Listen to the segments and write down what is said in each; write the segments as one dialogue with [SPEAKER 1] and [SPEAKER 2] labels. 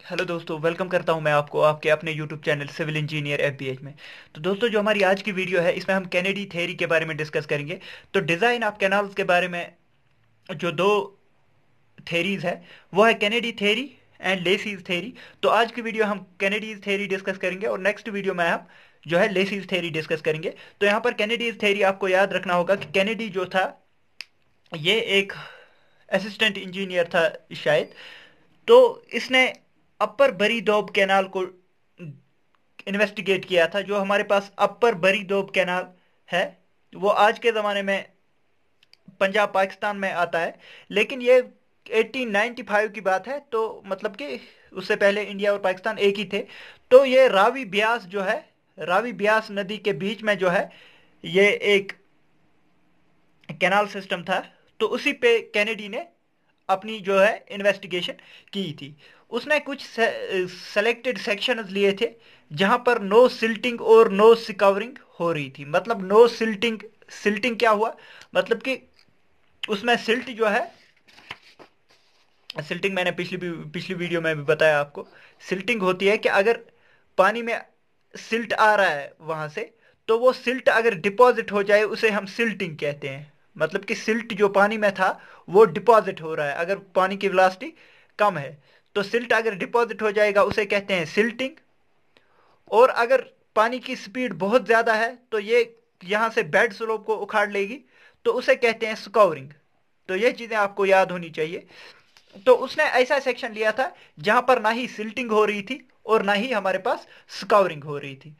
[SPEAKER 1] Hello दोस्तों, welcome करता हूं मैं आपको आपके अपने यूट्यूब चैनल सिविल इंजीनियर एफबीएच में। तो दोस्तों, जो हमारी आज की वीडियो है इसमें हम कैनेडी थ्योरी के बारे में डिस्कस करेंगे। तो डिज़ाइन ऑफ कैनाल्स के बारे में जो दो थेरीज है वो है Kennedy theory and lessee's theory. तो आज की वीडियो हम कैनेडीज थ्योरी डिस्कस करेंगे और नेक्स्ट वीडियो में हम जो है लेसीज थ्योरी डिस्कस करेंगे। तो यहाँ पर कैनेडीज थ्योरी आपको याद रखना होगा कि कैनेडी जो था ये एक असिस्टेंट इंजीनियर था शायद। तो इसने अपर बरी दोब कैनाल को इन्वेस्टिगेट किया था। जो हमारे पास अपर बरी दोब कैनाल है वो आज के ज़माने में पंजाब पाकिस्तान में आता है, लेकिन ये 1895 की बात है। तो मतलब कि उससे पहले इंडिया और पाकिस्तान एक ही थे। तो ये रावी ब्यास जो है, रावी ब्यास नदी के बीच में जो है ये एक कैनाल सिस्टम था। तो उसी पे कैनेडी ने अपनी जो है इन्वेस्टिगेशन की थी। उसने कुछ सेलेक्टेड सेक्शंस लिए थे जहां पर नो सिल्टिंग और नो सिकवरिंग हो रही थी। मतलब नो सिल्टिंग, सिल्टिंग क्या हुआ, मतलब कि उसमें सिल्ट जो है, सिल्टिंग मैंने पिछली वीडियो में भी बताया आपको। सिल्टिंग होती है कि अगर पानी में सिल्ट आ रहा है वहां से, तो वो सिल्ट अगर डिपॉजिट हो जाए उसे हम सिल्टिंग कहते हैं। मतलब कि सिल्ट जो पानी में था वो डिपॉजिट हो रहा है, अगर पानी की वेलोसिटी कम है तो सिल्ट अगर डिपॉजिट हो जाएगा उसे कहते हैं सिल्टिंग। और अगर पानी की स्पीड बहुत ज्यादा है तो ये यहां से बेड स्लोप को उखाड़ लेगी, तो उसे कहते हैं स्कॉरिंग। तो ये चीजें आपको याद होनी चाहिए। तो उसने ऐसा सेक्शन लिया था जहां पर ना ही सिल्टिंग हो रही थी और ना ही हमारे पास स्काउरिंग हो रही थी।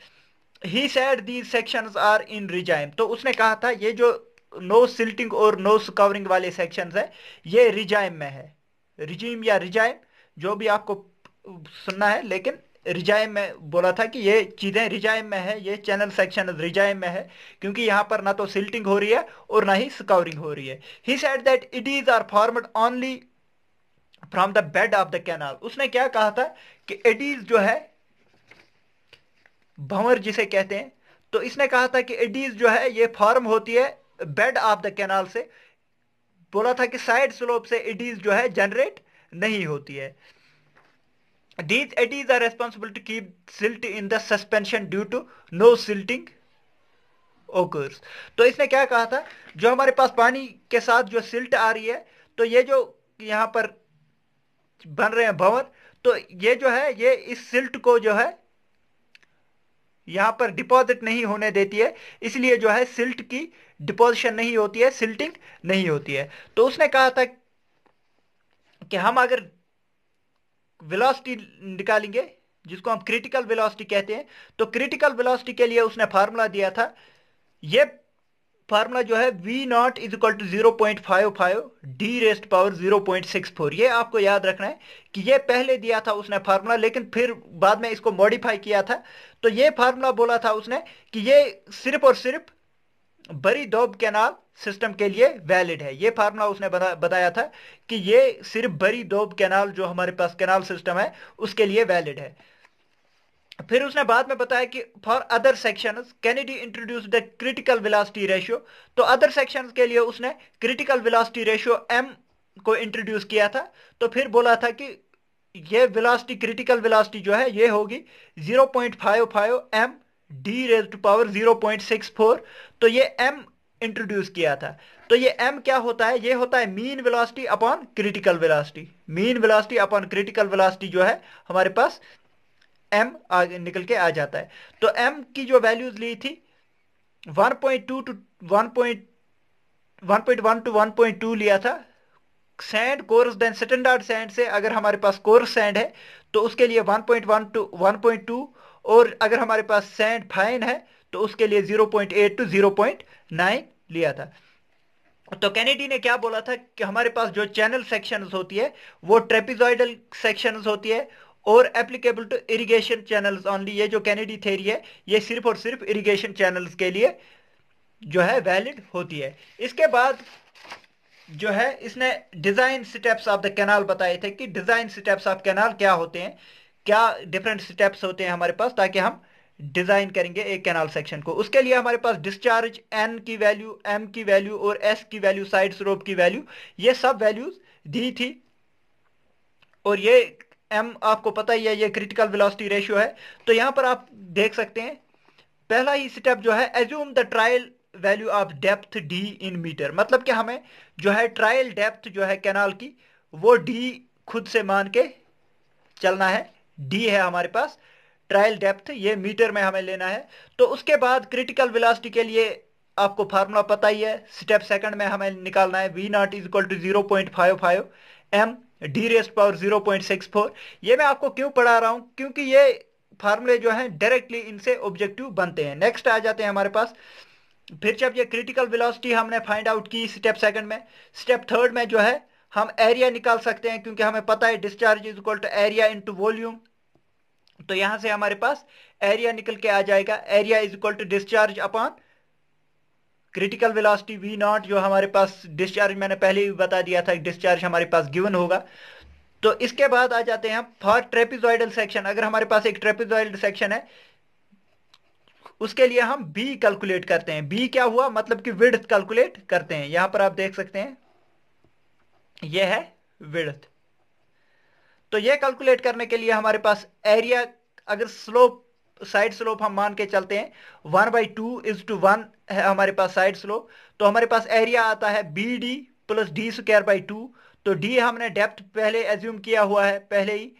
[SPEAKER 1] He said these sections are in regime. तो उसने कहा था ये जो नो सिल्टिंग और नो स्काउरिंग वाले सेक्शंस है ये रिजाइम में है। रिजीम या रिजाइम जो भी आपको सुनना है, लेकिन रिजाइम में बोला था कि ये चीजें रिजाइम में है, ये चैनल सेक्शन रिजाइम में है, क्योंकि यहाँ पर ना तो सिल्टिंग हो रही है और ना ही स्काउरिंग हो रही है। He said that eddies are formed only from the bed of the canal. उसने क्या कहा था कि एडीज जो है, भंवर जिसे कहते हैं, तो इसने कहा था कि एडीज जो है ये फॉर्म होती है बेड ऑफ द कैनाल से। बोला था कि साइड स्लोप से एडीज जो है जनरेट नहीं होती है। These eddies are responsible to keep silt in the suspension due to no silting occurs. तो इसने क्या कहा था, जो हमारे पास पानी के साथ जो सिल्ट आ रही है, तो ये जो यहाँ पर बन रहे हैं भंवर, तो ये जो है ये इस सिल्ट को जो है यहां पर डिपॉजिट नहीं होने देती है, इसलिए जो है सिल्ट की डिपोजिशन नहीं होती है, सिल्टिंग नहीं होती है। तो उसने कहा था कि हम अगर वेलोसिटी निकालेंगे जिसको हम क्रिटिकल वेलोसिटी कहते हैं, तो क्रिटिकल वेलोसिटी के लिए उसने फार्मूला दिया था। ये फार्मूला जो है V naught is equal to 0.55 D raised power 0.64। ये आपको याद रखना है कि ये पहले दिया था उसने फार्मूला, लेकिन फिर बाद में इसको मॉडिफाई किया था। तो ये फार्मूला बोला था उसने कि ये सिर्फ और सिर्फ बरी दोब कैनाल सिस्टम के लिए वैलिड है। ये फार्मूला उसने बताया था कि ये सिर्फ बरी दोब कैनाल जो हमारे पास कैनाल सिस्टम है उसके लिए वैलिड है। फिर उसने बाद में बताया कि for other sections Kennedy introduce the critical velocity ratio. तो अदर सेक्शंस के लिए उसने क्रिटिकल वेलोसिटी रेशियो एम को इंट्रोड्यूस किया था। तो फिर बोला था कि ये वेलोसिटी, क्रिटिकल वेलोसिटी जो है ये होगी 0.55 M D raise to power 0.64। तो ये एम इंट्रोड्यूस किया था। तो ये एम क्या होता है, ये होता है mean velocity upon critical velocity. Mean velocity upon critical velocity जो है हमारे पास एम आगे निकल के आ जाता है। तो एम की जो वैल्यूज ली थी 1.2 टू 1.1 टू 1.2 लिया था। Sand coarse than standard sand से अगर हमारे पास कोर्स सैंड है तो उसके लिए 1.1 टू 1.2, और अगर हमारे पास सैंड फाइन है तो उसके लिए 0.8 टू 0.9 लिया था। तो कैनेडी ने क्या बोला था कि हमारे पास जो चैनल सेक्शंस होती है वो ट्रेपिजॉइडल सेक्शंस होती है और applicable to irrigation channels only. ये जो कैनेडी थ्योरी है ये सिर्फ और सिर्फ इरिगेशन चैनल्स के लिए जो है वैलिड होती है। इसके बाद जो है इसने design steps of the canal बताए थे कि डिजाइन स्टेप्स ऑफ कैनाल क्या होते हैं, क्या डिफरेंट स्टेप्स होते हैं हमारे पास, ताकि हम डिजाइन करेंगे एक कैनाल सेक्शन को। उसके लिए हमारे पास डिस्चार्ज, एन की वैल्यू, एम की वैल्यू और एस की वैल्यू, साइड स्लोप की वैल्यू, ये सब वैल्यूज दी थी। और ये एम आपको पता ही है, ये क्रिटिकल वेलोसिटी रेशियो है। तो यहां पर आप देख सकते हैं पहला ही स्टेप जो है, assume the trial value of depth D in metre. मतलब कि हमें जो है ट्रायल डेप्थ जो है कैनाल की, वो डी खुद से मान के चलना है। डी है हमारे पास ट्रायल डेप्थ, ये मीटर में हमें लेना है। तो उसके बाद क्रिटिकल वेलोसिटी के लिए आपको फार्मूला पता ही है, स्टेप सेकंड में हमें निकालना है V naught is equal to 0.55 M D raised power 0.64। ये मैं आपको क्यों पढ़ा रहा हूं, क्योंकि ये फार्मूले जो हैं डायरेक्टली इनसे ऑब्जेक्टिव बनते हैं। नेक्स्ट आ जाते हैं हमारे पास, फिर जब ये क्रिटिकल वेलोसिटी हमने फाइंड आउट की स्टेप सेकंड में, स्टेप थर्ड में जो है हम एरिया निकाल सकते हैं, क्योंकि हमें पता है discharge is equal to area into volume. तो यहां से हमारे पास एरिया निकल के आ जाएगा, area is equal to discharge upon critical velocity V naught, जो हमारे पास डिस्चार्ज मैंने पहले ही बता दिया था, डिस्चार्ज हमारे पास गिवन होगा। तो इसके बाद आ जाते हैं हम फॉर ट्रेपिजॉइडल सेक्शन। अगर हमारे पास एक ट्रेपिजॉइडल सेक्शन है, उसके लिए हम बी कैलकुलेट करते हैं। बी क्या हुआ, मतलब कि विड्थ कैलकुलेट करते हैं। यहां पर आप देख सकते हैं यह है विड्थ। तो यह कैलकुलेट करने के लिए हमारे पास एरिया, अगर स्लोप साइड स्लोप हम मान के चलते हैं 1/2:1 है हमारे पास साइड स्लोप, तो हमारे पास एरिया आता है B D plus D square by 2। तो डी हमने डेप्थ पहले एज्यूम किया हुआ है पहले ही,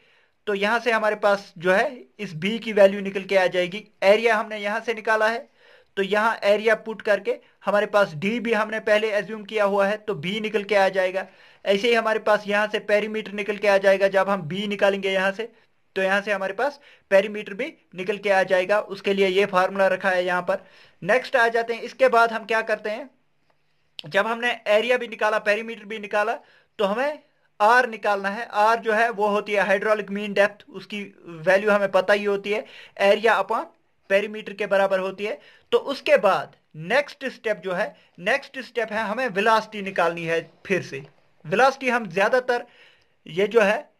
[SPEAKER 1] तो यहां से हमारे पास जो है इस बी की वैल्यू निकल के आ जाएगी। एरिया हमने यहां से निकाला है, तो यहां एरिया पुट करके हमारे पास डी भी हमने पहले एज्यूम किया हुआ है, तो बी निकल के आ जाएगा। ऐसे ही हमारे पास यहां से पेरीमीटर निकल के आ जाएगा। जब हम बी निकालेंगे यहां से, तो यहां से हमारे पास पेरीमीटर भी निकल के आ जाएगा। उसके लिए ये फार्मूला रखा है यहां पर। नेक्स्ट आ जाते हैं, इसके बाद हम क्या करते हैं, जब हमने एरिया भी निकाला पेरीमीटर भी निकाला, तो हमें आर निकालना है। आर जो है वो होती है हाइड्रोलिक मीन डेप्थ, उसकी वैल्यू हमें पता ही होती है, एरिया अपॉन पेरीमीटर के बराबर होती है। तो उसके बाद नेक्स्ट स्टेप जो है, नेक्स्ट स्टेप है हमें वेलोसिटी निकालनी है। फिर से वेलोसिटी हम ज्यादातर ये जो है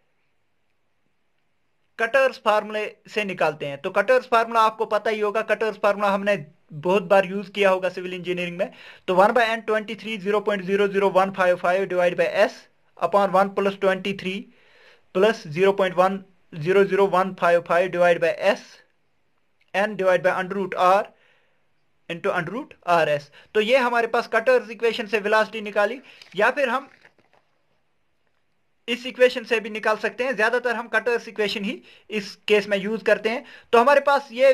[SPEAKER 1] कटर्स फार्मूले से निकालते हैं। तो कटर्स फार्मूला आपको पता ही होगा, कटर्स फार्मूला हमने बहुत बार यूज किया होगा सिविल इंजीनियरिंग में। तो 1/n23 0.00155 divide by S upon 1 plus 23 plus 0.1000155 divide by S N divide by under root R into under root R S. तो ये हमारे पास कटर्स इक्वेशन से वेलोसिटी निकाली, या फिर हम इस इक्वेशन से भी निकाल सकते हैं। ज्यादातर हम कटर्स इक्वेशन ही इस केस में यूज करते हैं। तो हमारे पास ये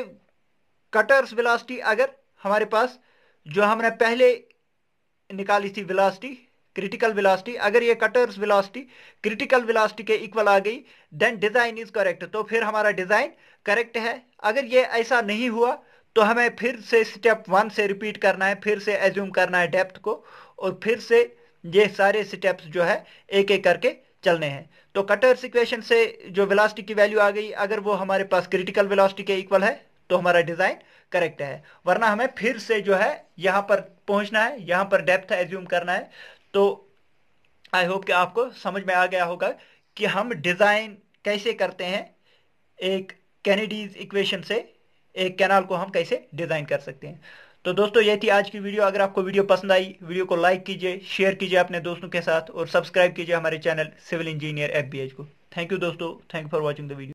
[SPEAKER 1] कटर्स वेलोसिटी, अगर हमारे पास जो हमने पहले निकाली थी वेलोसिटी क्रिटिकल वेलोसिटी, अगर ये कटर्स वेलोसिटी क्रिटिकल वेलोसिटी के इक्वल आ गई, देन डिजाइन इज करेक्ट। तो फिर हमारा डिजाइन करेक्ट है। अगर ये ऐसा नहीं हुआ, तो हमें फिर से स्टेप 1 से रिपीट करना है, फिर से एज्यूम करना है डेप्थ को, और फिर से ये सारे स्टेप्स जो है एक एक करके चलने हैं। तो कटर्स इक्वेशन से जो वेलोसिटी की वैल्यू आ गई, अगर वो हमारे पास क्रिटिकल वेलोसिटी के इक्वल है, तो हमारा डिजाइन करेक्ट है। वरना हमें फिर से जो है यहां पर पहुंचना है, यहां पर डेप्थ एज्यूम करना है। तो आई होप कि आपको समझ में आ गया होगा कि हम डिजाइन कैसे करते हैं, एक कैनेडीज इक्वेशन से एक कैनाल को हम कैसे डिजाइन कर सकते हैं। तो दोस्तों ये थी आज की वीडियो। अगर आपको वीडियो पसंद आई, वीडियो को लाइक कीजिए, शेयर कीजिए अपने दोस्तों के साथ, और सब्सक्राइब कीजिए हमारे चैनल सिविल इंजीनियर FBH को। थैंक यू दोस्तों, thank you for watching the video.